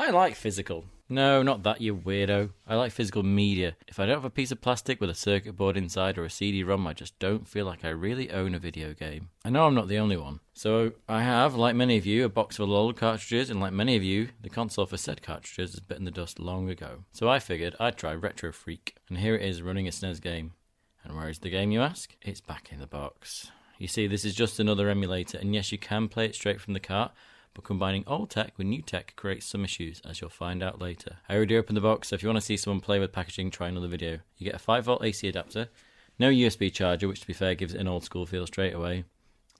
I like physical. No, not that, you weirdo. I like physical media. If I don't have a piece of plastic with a circuit board inside or a CD-ROM, I just don't feel like I really own a video game. I know I'm not the only one. So I have, like many of you, a box full of old cartridges, and like many of you, the console for said cartridges has bitten the dust long ago. So I figured I'd try Retro Freak, and here it is running a SNES game. And where is the game, you ask? It's back in the box. You see, this is just another emulator, and yes, you can play it straight from the cart, but combining old tech with new tech creates some issues, as you'll find out later. I already opened the box, so if you want to see someone play with packaging, try another video. You get a 5V AC adapter, no USB charger, which to be fair gives it an old school feel straight away,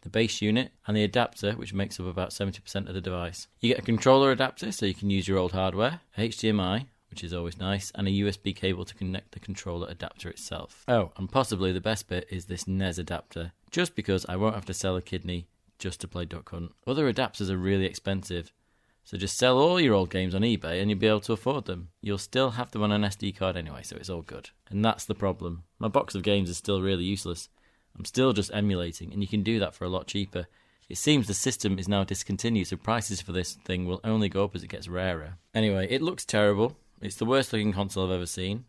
the base unit, and the adapter, which makes up about 70% of the device. You get a controller adapter, so you can use your old hardware, HDMI, which is always nice, and a USB cable to connect the controller adapter itself. Oh, and possibly the best bit is this Nes adapter, just because I won't have to sell a kidney just to play Duck Hunt. Other adapters are really expensive, so just sell all your old games on eBay and you'll be able to afford them. You'll still have them on an SD card anyway, so it's all good. And that's the problem. My box of games is still really useless. I'm still just emulating, and you can do that for a lot cheaper. It seems the system is now discontinued, so prices for this thing will only go up as it gets rarer. Anyway, it looks terrible. It's the worst looking console I've ever seen.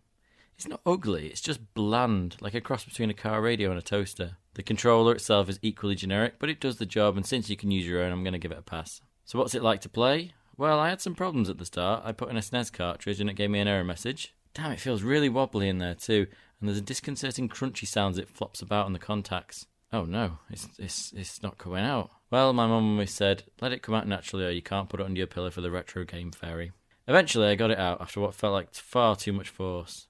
It's not ugly, it's just bland, like a cross between a car radio and a toaster. The controller itself is equally generic, but it does the job, and since you can use your own, I'm going to give it a pass. So what's it like to play? Well, I had some problems at the start. I put in a SNES cartridge and it gave me an error message. Damn, it feels really wobbly in there too, and there's a disconcerting crunchy sound as it flops about on the contacts. Oh no, it's not coming out. Well, my mum always said, let it come out naturally or you can't put it under your pillow for the retro game fairy. Eventually I got it out after what felt like far too much force.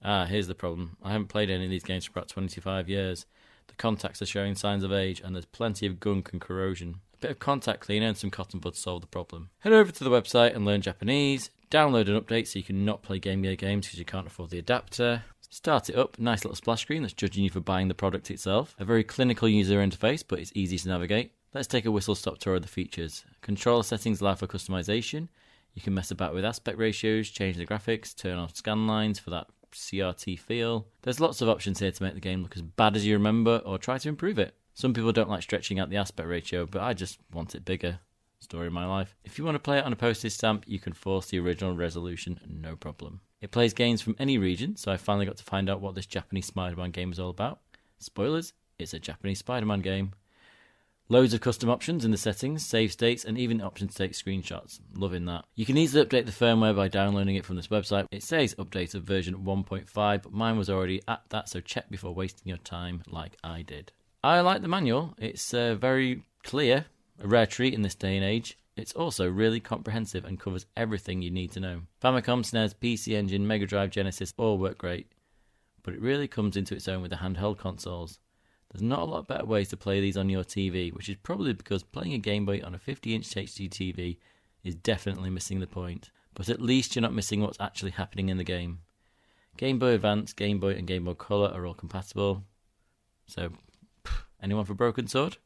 Here's the problem. I haven't played any of these games for about 25 years. The contacts are showing signs of age, and there's plenty of gunk and corrosion. A bit of contact cleaner and some cotton buds solve the problem. Head over to the website and learn Japanese. Download an update so you can not play Game Gear games because you can't afford the adapter. Start it up, nice little splash screen that's judging you for buying the product itself. A very clinical user interface, but it's easy to navigate. Let's take a whistle-stop tour of the features. Controller settings allow for customization. You can mess about with aspect ratios, change the graphics, turn on scan lines for that CRT feel. There's lots of options here to make the game look as bad as you remember or try to improve it. Some people don't like stretching out the aspect ratio, but I just want it bigger. Story of my life. If you want to play it on a postage stamp, you can force the original resolution, no problem. It plays games from any region, so I finally got to find out what this Japanese Spider-Man game is all about. Spoilers, it's a Japanese Spider-Man game. Loads of custom options in the settings, save states, and even options to take screenshots. Loving that. You can easily update the firmware by downloading it from this website. It says updated version 1.5, but mine was already at that, so check before wasting your time like I did. I like the manual. It's very clear, a rare treat in this day and age. It's also really comprehensive and covers everything you need to know. Famicom, SNES, PC Engine, Mega Drive, Genesis all work great, but it really comes into its own with the handheld consoles. There's not a lot better ways to play these on your TV, which is probably because playing a Game Boy on a 50-inch HD TV is definitely missing the point. But at least you're not missing what's actually happening in the game. Game Boy Advance, Game Boy and Game Boy Color are all compatible. So, anyone for Broken Sword?